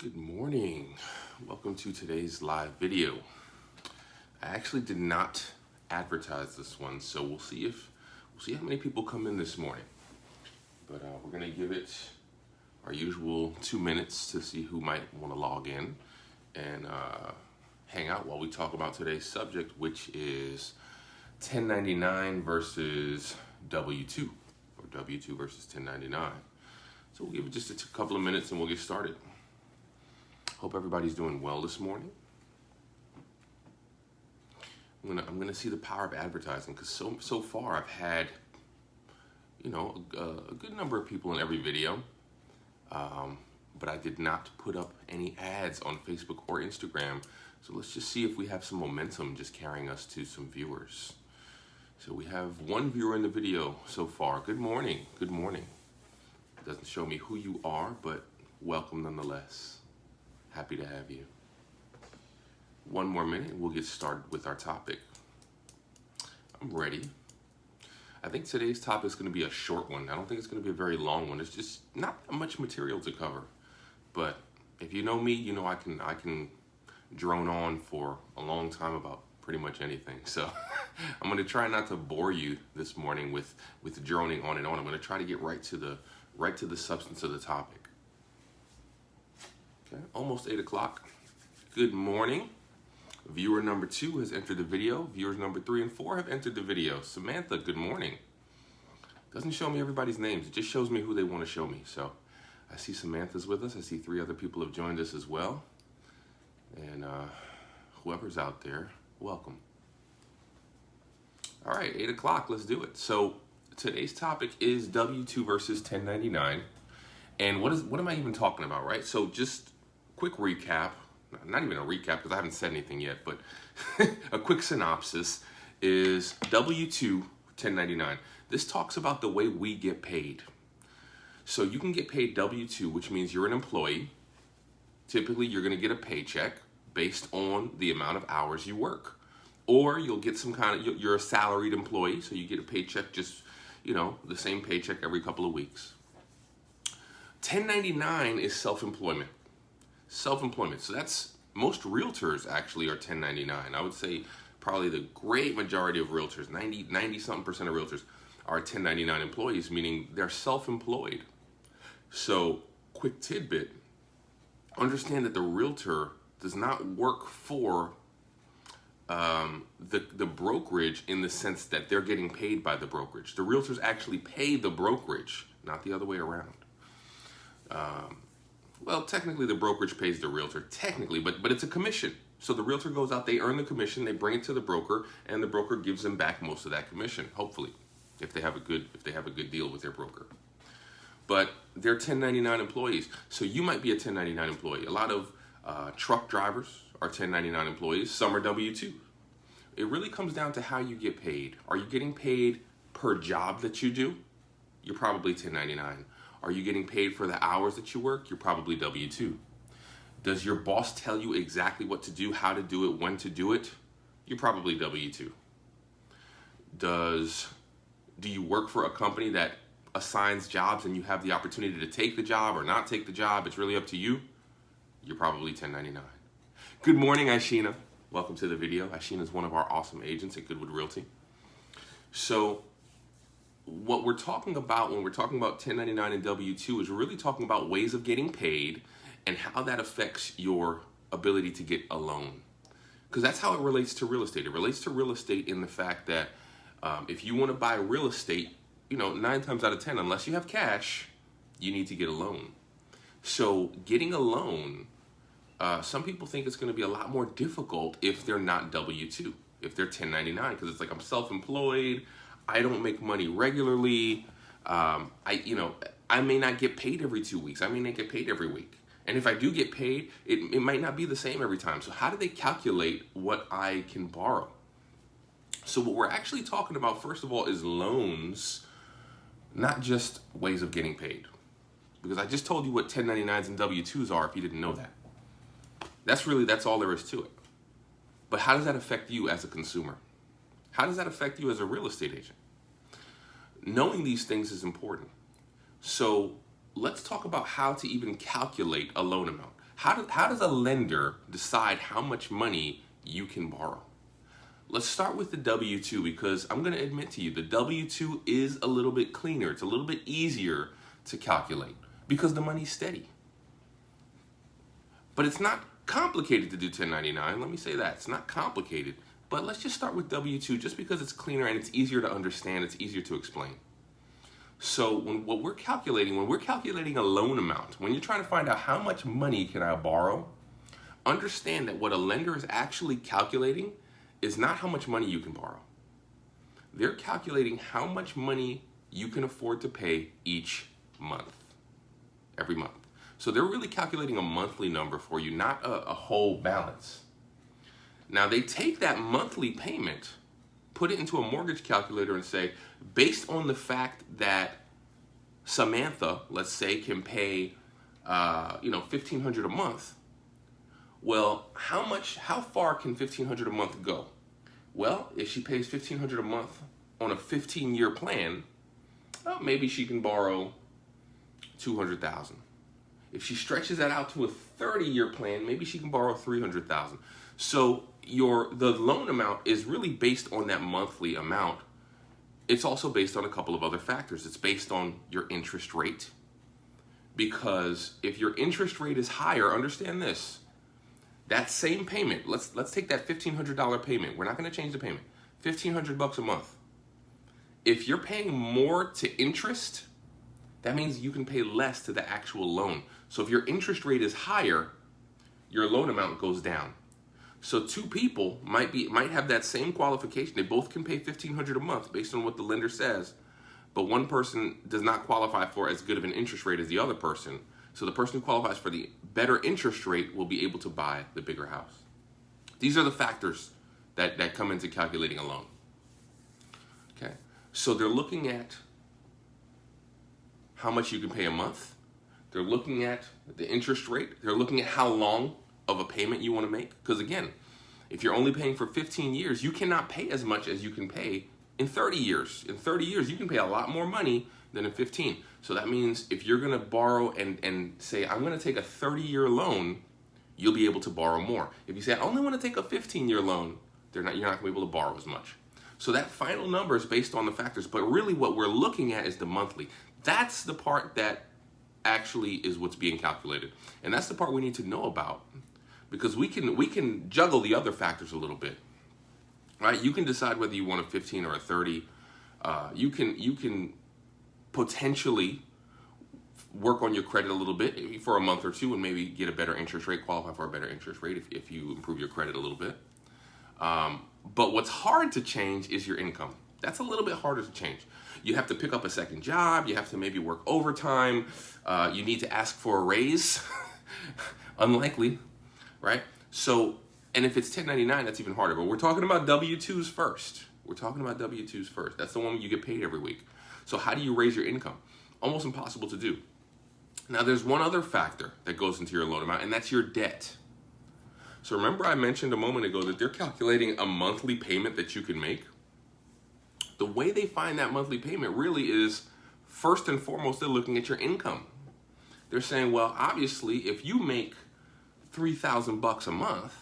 Good morning. Welcome to today's live video. I actually did not advertise this one, so we'll see how many people come in this morning. But we're gonna give it our usual 2 minutes to see who might want to log in and hang out while we talk about today's subject, which is 1099 versus W-2, or W-2 versus 1099. So we'll give it just a couple of minutes and we'll get started. Hope everybody's doing well this morning. I'm gonna see the power of advertising, because so far I've had, a good number of people in every video, but I did not put up any ads on Facebook or Instagram. So let's just see if we have some momentum just carrying us to some viewers. So we have one viewer in the video so far. Good morning. Good morning. It doesn't show me who you are, but welcome nonetheless. Happy to have you. One more minute and we'll get started with our topic. I'm ready. I think today's topic is going to be a short one. I don't think it's going to be a very long one. There's just not much material to cover. But if you know me, you know I can drone on for a long time about pretty much anything. So I'm going to try not to bore you this morning with droning on and on. I'm going to try to get right to the substance of the topic. Okay, almost 8 o'clock. Good morning. Viewer number 2 has entered the video. Viewers number 3 and 4 have entered the video. Samantha, good morning. Doesn't show me everybody's names. It just shows me who they want to show me. So I see Samantha's with us. I see 3 other people have joined us as well. And whoever's out there, welcome. All right, 8 o'clock. Let's do it. So today's topic is W-2 versus 1099. And what am I even talking about, right? So just quick recap, not even a recap because I haven't said anything yet, but a quick synopsis is W-2, 1099. This talks about the way we get paid. So you can get paid W-2, which means you're an employee. Typically, you're going to get a paycheck based on the amount of hours you work. Or you'll get some you're a salaried employee, so you get a paycheck just, the same paycheck every couple of weeks. 1099 is self-employment. Self-employment. So that's, most realtors actually are 1099. I would say probably the great majority of realtors, 90-something% of realtors are 1099 employees, meaning they're self-employed. So, quick tidbit, understand that the realtor does not work for the brokerage in the sense that they're getting paid by the brokerage. The realtors actually pay the brokerage, not the other way around. Well, technically the brokerage pays the realtor, technically, but it's a commission. So the realtor goes out, they earn the commission, they bring it to the broker, and the broker gives them back most of that commission, hopefully, if they have a good deal with their broker. But they're 1099 employees. So you might be a 1099 employee. A lot of truck drivers are 1099 employees. Some are W-2. It really comes down to how you get paid. Are you getting paid per job that you do? You're probably 1099. Are you getting paid for the hours that you work? You're probably W-2. Does your boss tell you exactly what to do, how to do it, when to do it? You're probably W-2. Do you work for a company that assigns jobs and you have the opportunity to take the job or not take the job? It's really up to you. You're probably 1099. Good morning, Ishina. Welcome to the video. Ishina is one of our awesome agents at Goodwood Realty. So, what we're talking about when we're talking about 1099 and W-2 is we're really talking about ways of getting paid and how that affects your ability to get a loan. Because that's how it relates to real estate. It relates to real estate in the fact that if you want to buy real estate, 9 times out of 10, unless you have cash, you need to get a loan. So getting a loan, some people think it's going to be a lot more difficult if they're not W-2, if they're 1099, because it's like I'm self-employed, I don't make money regularly. I may not get paid every 2 weeks. I may not get paid every week. And if I do get paid, it might not be the same every time. So how do they calculate what I can borrow? So what we're actually talking about, first of all, is loans, not just ways of getting paid. Because I just told you what 1099s and W-2s are if you didn't know that. That's all there is to it. But how does that affect you as a consumer? How does that affect you as a real estate agent? Knowing these things is important. So let's talk about how to even calculate a loan amount. How does a lender decide how much money you can borrow? Let's start with the W-2, because I'm going to admit to you, the W-2 is a little bit cleaner. It's a little bit easier to calculate because the money's steady. But it's not complicated to do 1099. Let me say that. It's not complicated. But let's just start with W-2 just because it's cleaner and it's easier to understand. It's easier to explain. So when we're calculating a loan amount, when you're trying to find out how much money can I borrow, understand that what a lender is actually calculating is not how much money you can borrow. They're calculating how much money you can afford to pay each month, every month. So they're really calculating a monthly number for you, not a whole balance. Now they take that monthly payment, put it into a mortgage calculator and say, based on the fact that Samantha, let's say, can pay $1,500 a month, well, how far can $1,500 a month go? Well, if she pays $1,500 a month on a 15-year plan, well, maybe she can borrow $200,000. If she stretches that out to a 30-year plan, maybe she can borrow $300,000. So the loan amount is really based on that monthly amount. It's also based on a couple of other factors. It's based on your interest rate, because if your interest rate is higher, understand this. That same payment, let's take that $1,500 payment. We're not going to change the payment. $1,500 a month. If you're paying more to interest, that means you can pay less to the actual loan. So if your interest rate is higher, your loan amount goes down. So two people might have that same qualification. They both can pay $1,500 a month based on what the lender says, but one person does not qualify for as good of an interest rate as the other person. So the person who qualifies for the better interest rate will be able to buy the bigger house. These are the factors that come into calculating a loan. Okay, so they're looking at how much you can pay a month. They're looking at the interest rate. They're looking at how long of a payment you want to make. Because again, if you're only paying for 15 years, you cannot pay as much as you can pay in 30 years. In 30 years, you can pay a lot more money than in 15. So that means if you're going to borrow and say, I'm going to take a 30-year loan, you'll be able to borrow more. If you say, I only want to take a 15-year loan, you're not going to be able to borrow as much. So that final number is based on the factors, but really what we're looking at is the monthly. That's the part that actually is what's being calculated. And that's the part we need to know about, because we can juggle the other factors a little bit. Right? You can decide whether you want a 15 or a 30. You can potentially work on your credit a little bit for a month or two and maybe get a better interest rate, qualify for a better interest rate if you improve your credit a little bit. But what's hard to change is your income. That's a little bit harder to change. You have to pick up a second job. You have to maybe work overtime. You need to ask for a raise. Unlikely, right? So, and if it's 1099, that's even harder. But we're talking about W-2s first. That's the one you get paid every week. So how do you raise your income? Almost impossible to do. Now, there's one other factor that goes into your loan amount, and that's your debt. So remember I mentioned a moment ago that they're calculating a monthly payment that you can make? The way they find that monthly payment really is, first and foremost, they're looking at your income. They're saying, well, obviously, if you make $3,000 a month,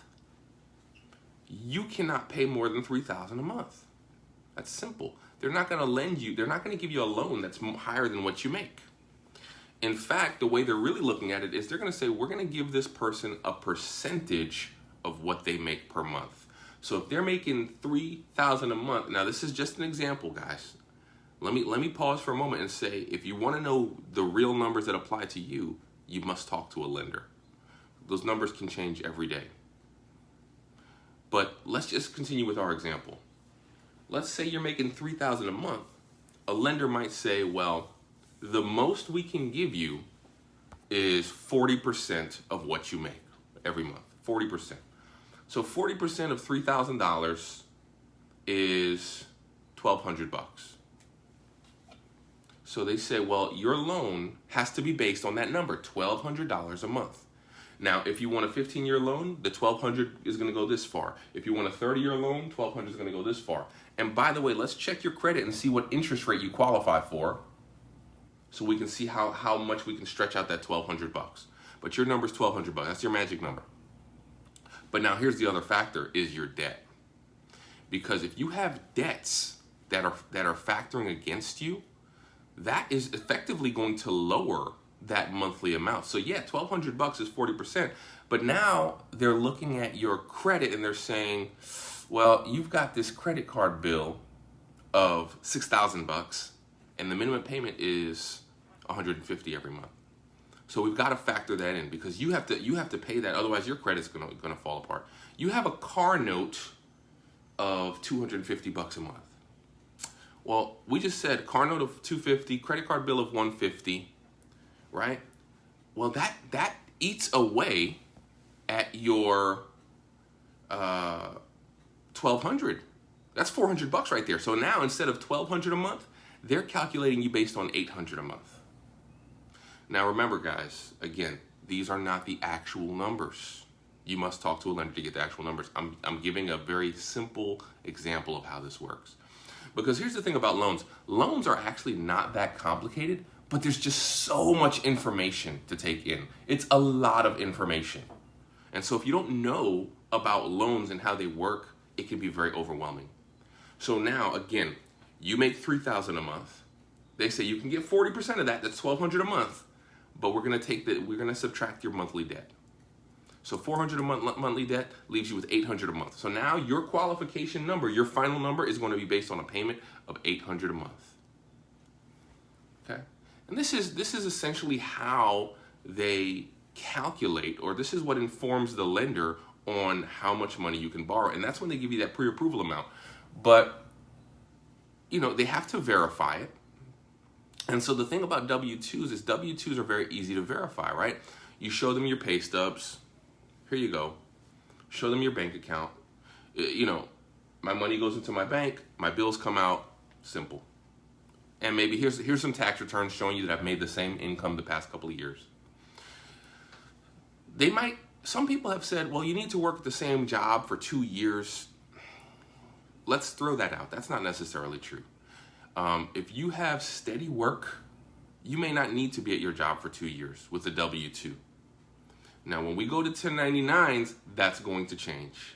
you cannot pay more than $3,000 a month. That's simple. They're not going to give you a loan that's higher than what you make. In fact, the way they're really looking at it is they're going to say, we're going to give this person a percentage of what they make per month. So if they're making $3,000 a month, now this is just an example, guys. Let me pause for a moment and say, if you want to know the real numbers that apply to you, you must talk to a lender. Those numbers can change every day. But let's just continue with our example. Let's say you're making $3,000 a month. A lender might say, well, the most we can give you is 40% of what you make every month, 40%. So 40% of $3,000 is $1,200. So they say, well, your loan has to be based on that number, $1,200 a month. Now, if you want a 15-year loan, the $1,200 is going to go this far. If you want a 30-year loan, $1,200 is going to go this far. And by the way, let's check your credit and see what interest rate you qualify for. so we can see how much we can stretch out that $1,200. But your number's $1,200. That's your magic number. But now here's the other factor, is your debt. Because if you have debts that are factoring against you, that is effectively going to lower that monthly amount. So yeah, $1,200 is 40%, but now they're looking at your credit and they're saying, well, you've got this credit card bill of $6,000 and the minimum payment is $150 every month. So we've got to factor that in, because you have to pay that, otherwise your credit's gonna fall apart. You have a car note of $250 a month. Well, we just said car note of $250, credit card bill of $150, right? Well, that eats away at your $1,200. That's $400 right there. So now instead of $1,200 a month, they're calculating you based on $800 a month. Now remember, guys, again, these are not the actual numbers. You must talk to a lender to get the actual numbers. I'm giving a very simple example of how this works. Because here's the thing about loans. Loans are actually not that complicated, but there's just so much information to take in. It's a lot of information. And so if you don't know about loans and how they work, it can be very overwhelming. So now, again, you make $3,000 a month. They say you can get 40% of that, that's $1,200 a month, but we're gonna subtract your monthly debt. So $400 a month monthly debt leaves you with $800 a month. So now your qualification number, your final number, is going to be based on a payment of $800 a month. Okay, and this is essentially how they calculate, or this is what informs the lender on how much money you can borrow, and that's when they give you that pre-approval amount. But you know, they have to verify it. And so the thing about W-2s is W-2s are very easy to verify, right? You show them your pay stubs. Here you go. Show them your bank account. You know, my money goes into my bank, my bills come out, simple. And maybe here's some tax returns showing you that I've made the same income the past couple of years. Some people have said, well, you need to work at the same job for 2 years. Let's throw that out. That's not necessarily true. If you have steady work, you may not need to be at your job for 2 years with a W-2. Now, when we go to 1099s, that's going to change.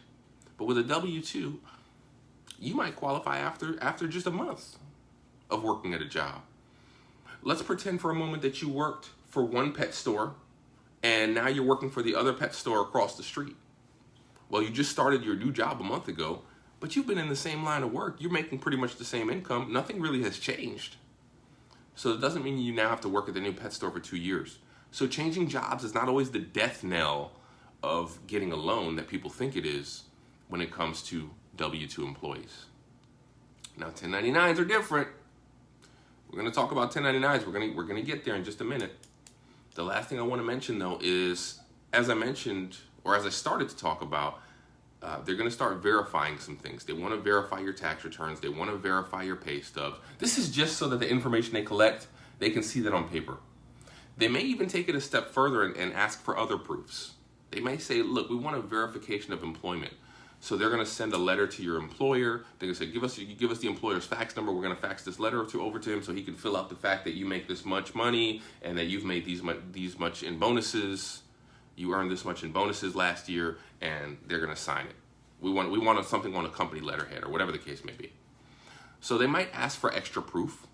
But with a W-2, you might qualify after just a month of working at a job. Let's pretend for a moment that you worked for one pet store and now you're working for the other pet store across the street. Well, you just started your new job a month ago, but you've been in the same line of work. You're making pretty much the same income. Nothing really has changed. So it doesn't mean you now have to work at the new pet store for 2 years. So changing jobs is not always the death knell of getting a loan that people think it is when it comes to W-2 employees. Now, 1099s are different. We're going to talk about 1099s. We're going to get there in just a minute. The last thing I want to mention, though, is, as I mentioned, or as I started to talk about, they're going to start verifying some things. They want to verify your tax returns. They want to verify your pay stubs. This is just so that the information they collect, they can see that on paper. They may even take it a step further and ask for other proofs. They may say, look, we want a verification of employment. So they're going to send a letter to your employer. They're going to say, give us the employer's fax number. We're going to fax this letter over to him so he can fill out the fact that you make this much money and that you've made these much in bonuses. You earned this much in bonuses last year, and they're going to sign it. We want something on a company letterhead or whatever the case may be. So they might ask for extra proof.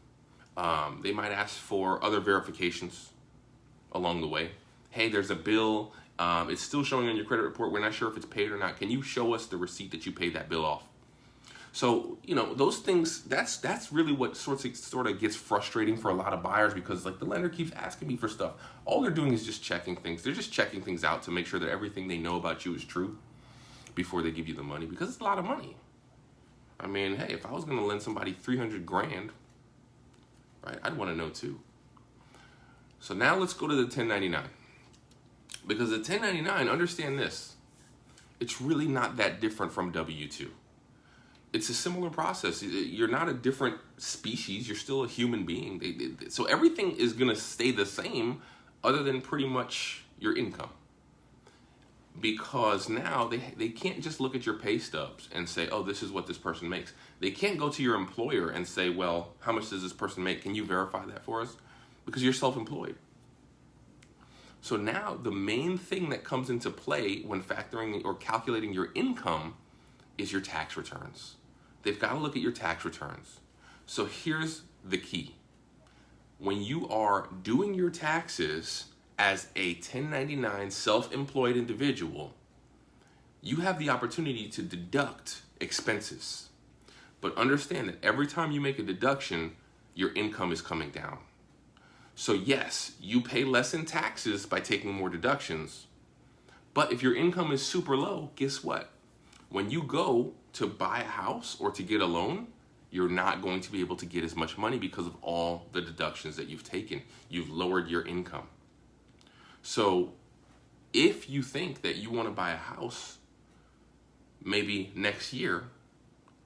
They might ask for other verifications along the way. Hey, there's a bill. It's still showing on your credit report. We're not sure if it's paid or not. Can you show us the receipt that you paid that bill off? So, you know, those things, that's really what sort of gets frustrating for a lot of buyers, because like the lender keeps asking me for stuff. All they're doing is just checking things. They're just checking things out to make sure that everything they know about you is true before they give you the money, because it's a lot of money. I mean, hey, if I was going to lend somebody $300,000, right, I'd want to know too. So now let's go to the 1099. Because the 1099, understand this, it's really not that different from W-2. It's a similar process. You're not a different species. You're still a human being. So everything is going to stay the same other than pretty much your income. Because now they can't just look at your pay stubs and say, oh, this is what this person makes. They can't go to your employer and say, well, how much does this person make? Can you verify that for us? because you're self-employed. So now the main thing that comes into play when factoring or calculating your income is your tax returns. They've got to look at your tax returns. So here's the key. When you are doing your taxes as a 1099 self-employed individual, you have the opportunity to deduct expenses. But understand that every time you make a deduction, your income is coming down. So yes, you pay less in taxes by taking more deductions. But if your income is super low, guess what? When you go to buy a house or to get a loan, you're not going to be able to get as much money because of all the deductions that you've taken. You've lowered your income. So if you think that you want to buy a house maybe next year,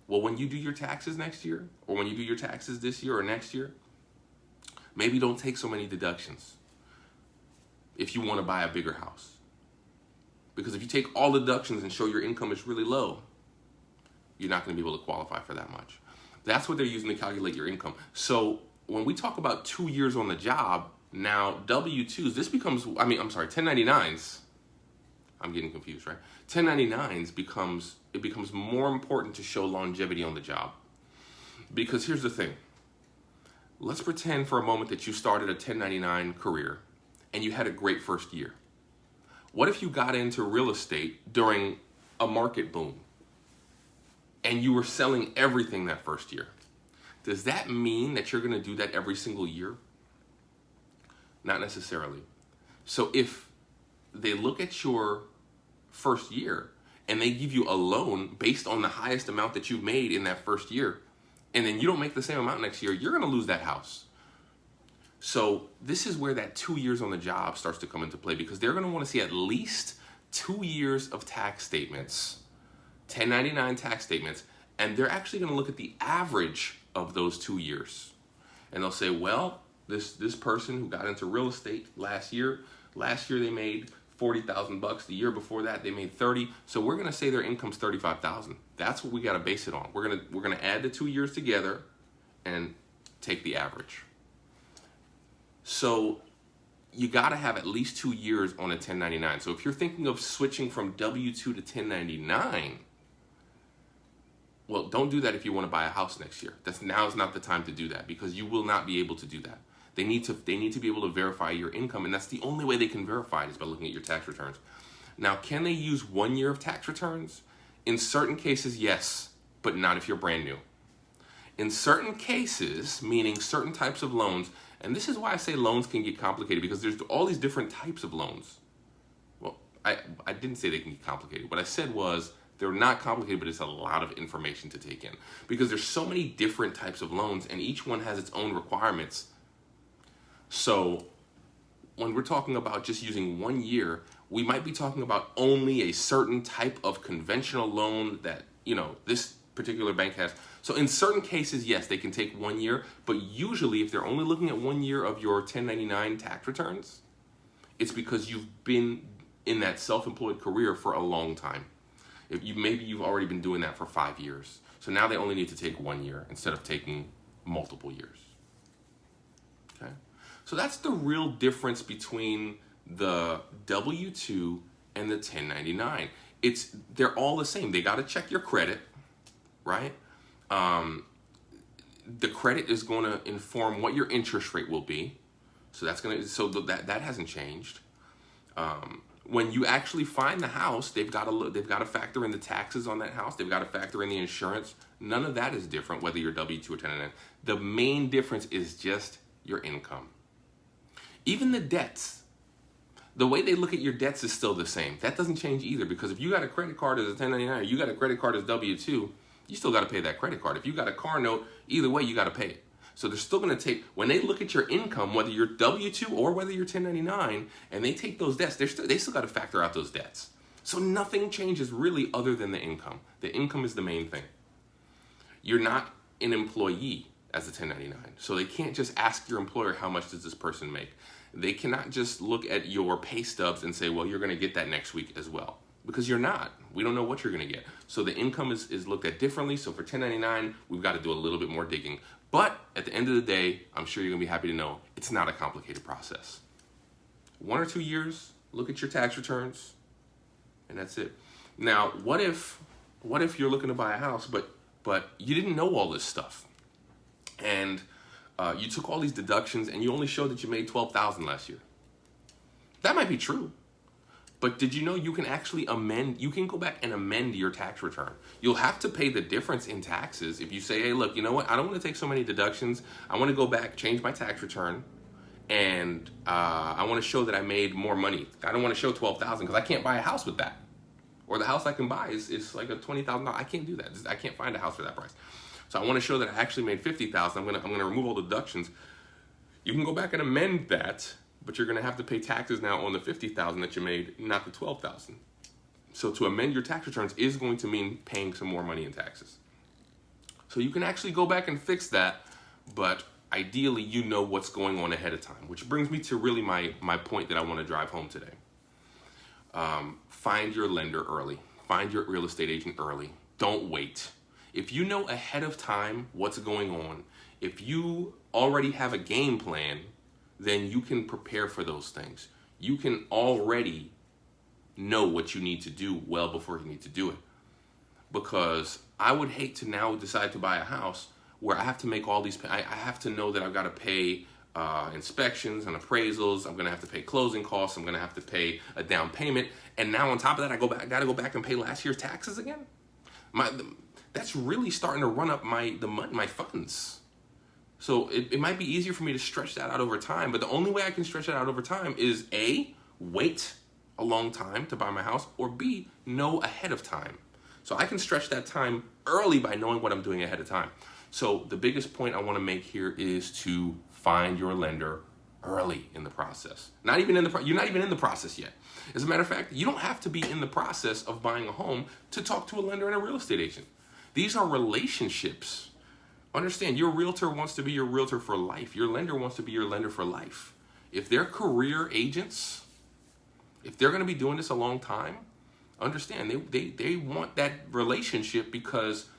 well, when you do your taxes next year, or when you do your taxes this year or next year, maybe don't take so many deductions if you want to buy a bigger house. Because if you take all deductions and show your income is really low, you're not going to be able to qualify for that much. That's what they're using to calculate your income. So when we talk about 2 years on the job, now W-2s, this becomes, 1099s. I'm getting confused, right? 1099s becomes more important to show longevity on the job. Because here's the thing. Let's pretend for a moment that you started a 1099 career and you had a great first year. What if you got into real estate during a market boom and you were selling everything that first year? Does that mean that you're going to do that every single year? Not necessarily. So if they look at your first year and they give you a loan based on the highest amount that you've made in that first year, and then you don't make the same amount next year, you're going to lose that house. So this is where that 2 years on the job starts to come into play, because they're going to want to see at least 2 years of tax statements, 1099 tax statements, and they're actually going to look at the average of those 2 years. And they'll say, well, this person who got into real estate last year they made $40,000. The year before that, they made 30. So we're going to say their income's 35,000. That's what we got to base it on. We're going to add the 2 years together and take the average. So you got to have at least 2 years on a 1099. So if you're thinking of switching from W-2 to 1099, well, don't do that if you want to buy a house next year. Now is not the time to do that, because you will not be able to do that. They need to be able to verify your income, and that's the only way they can verify it, is by looking at your tax returns. Now, can they use 1 year of tax returns? In certain cases, yes, but not if you're brand new. In certain cases, meaning certain types of loans, and this is why I say loans can get complicated, because there's all these different types of loans. Well, I didn't say they can get complicated. What I said was they're not complicated, but it's a lot of information to take in, because there's so many different types of loans, and each one has its own requirements. So when we're talking about just using 1 year, we might be talking about only a certain type of conventional loan that, this particular bank has. So in certain cases, yes, they can take 1 year, but usually if they're only looking at 1 year of your 1099 tax returns, it's because you've been in that self-employed career for a long time. Maybe you've already been doing that for 5 years. So now they only need to take 1 year instead of taking multiple years. Okay? So that's the real difference between the W-2 and the 1099. They're all the same. They got to check your credit, right? The credit is going to inform what your interest rate will be. So that hasn't changed. When you actually find the house, they've got to factor in the taxes on that house. They've got to factor in the insurance. None of that is different whether you're W-2 or 1099. The main difference is just your income. Even the debts, the way they look at your debts is still the same. That doesn't change either, because if you got a credit card as a 1099 or you got a credit card as W-2, you still got to pay that credit card. If you got a car note, either way, you got to pay it. So they're still going to take, when they look at your income, whether you're W-2 or whether you're 1099, and they take those debts, they still got to factor out those debts. So nothing changes really other than the income. The income is the main thing. You're not an employee as a 1099. So they can't just ask your employer, how much does this person make? They cannot just look at your pay stubs and say, well, you're going to get that next week as well. Because you're not. We don't know what you're going to get. So the income is looked at differently. So for 1099, we've got to do a little bit more digging. But at the end of the day, I'm sure you're gonna be happy to know it's not a complicated process. 1 or 2 years, look at your tax returns, and that's it. Now, what if you're looking to buy a house, but you didn't know all this stuff, and you took all these deductions, and you only showed that you made $12,000 last year? That might be true, but did you know you can actually amend? You can go back and amend your tax return. You'll have to pay the difference in taxes if you say, hey, look, you know what? I don't want to take so many deductions. I want to go back, change my tax return, and I want to show that I made more money. I don't want to show $12,000 because I can't buy a house with that. Or the house I can buy is like a $20,000. I can't do that. I can't find a house for that price. So I want to show that I actually made $50,000. I'm gonna remove all the deductions. You can go back and amend that, but you're gonna have to pay taxes now on the $50,000 that you made, not the $12,000. So to amend your tax returns is going to mean paying some more money in taxes. So you can actually go back and fix that, but ideally you know what's going on ahead of time, which brings me to really my point that I want to drive home today. Find your lender early. Find your real estate agent early. Don't wait. If you know ahead of time what's going on, if you already have a game plan, then you can prepare for those things. You can already know what you need to do well before you need to do it. Because I would hate to now decide to buy a house where I have to make all these, I have to know that I've got to pay inspections and appraisals. I'm going to have to pay closing costs. I'm going to have to pay a down payment. And now on top of that, I got to go back and pay last year's taxes again. That's really starting to run up my funds. So it might be easier for me to stretch that out over time. But the only way I can stretch that out over time is A, wait a long time to buy my house, or B, know ahead of time. So I can stretch that time early by knowing what I'm doing ahead of time. So the biggest point I want to make here is to find your lender early in the process. You're not even in the process yet. As a matter of fact, you don't have to be in the process of buying a home to talk to a lender and a real estate agent. These are relationships. Understand, your realtor wants to be your realtor for life. Your lender wants to be your lender for life. If they're career agents, if they're going to be doing this a long time, understand, they want that relationship because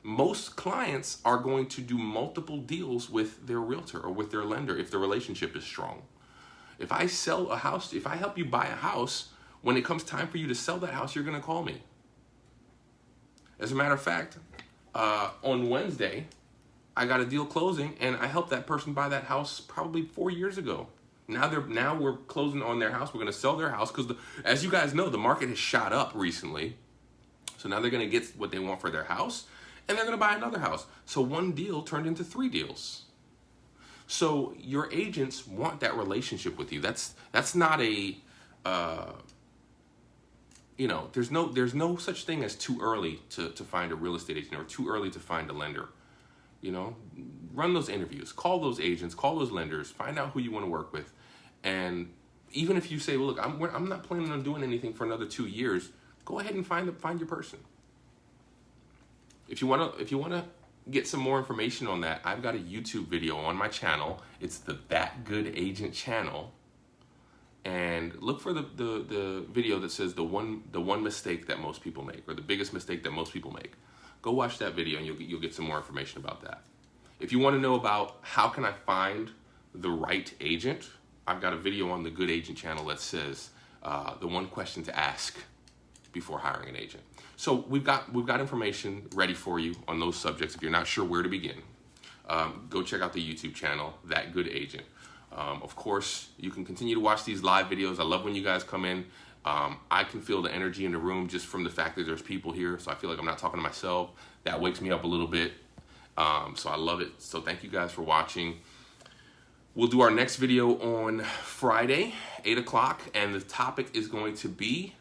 most clients are going to do multiple deals with their realtor or with their lender if the relationship is strong. If I sell a house, if I help you buy a house, when it comes time for you to sell that house, you're going to call me. As a matter of fact, on Wednesday, I got a deal closing, and I helped that person buy that house probably 4 years ago. Now we're closing on their house. We're going to sell their house because, as you guys know, the market has shot up recently. So now they're going to get what they want for their house, and they're going to buy another house. So one deal turned into 3 deals. So your agents want that relationship with you. That's not a there's no such thing as too early to find a real estate agent or too early to find a lender. Run those interviews, call those agents, call those lenders, find out who you want to work with. And even if you say, well, look, I'm not planning on doing anything for another 2 years, go ahead and find your person. If you want to get some more information on that, I've got a YouTube video on my channel. It's the That Good Agent channel. And look for the video that says the one mistake that most people make, or the biggest mistake that most people make. Go watch that video and you'll get some more information about that. If you want to know about how can I find the right agent, I've got a video on the Good Agent channel that says the one question to ask before hiring an agent. So we've got information ready for you on those subjects. If you're not sure where to begin, go check out the YouTube channel, That Good Agent. Of course, you can continue to watch these live videos. I love when you guys come in. I can feel the energy in the room just from the fact that there's people here. So I feel like I'm not talking to myself. That wakes me up a little bit. So I love it. So thank you guys for watching. We'll do our next video on Friday, 8 o'clock. And the topic is going to be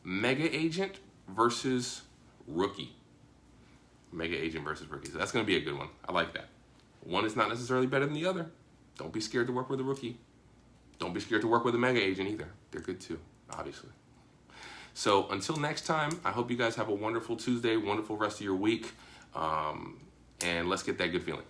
mega agent versus rookie. Mega agent versus rookie. So that's going to be a good one. I like that. One is not necessarily better than the other. Don't be scared to work with a rookie. Don't be scared to work with a mega agent either. They're good too, obviously. So until next time, I hope you guys have a wonderful Tuesday, wonderful rest of your week, and let's get that good feeling.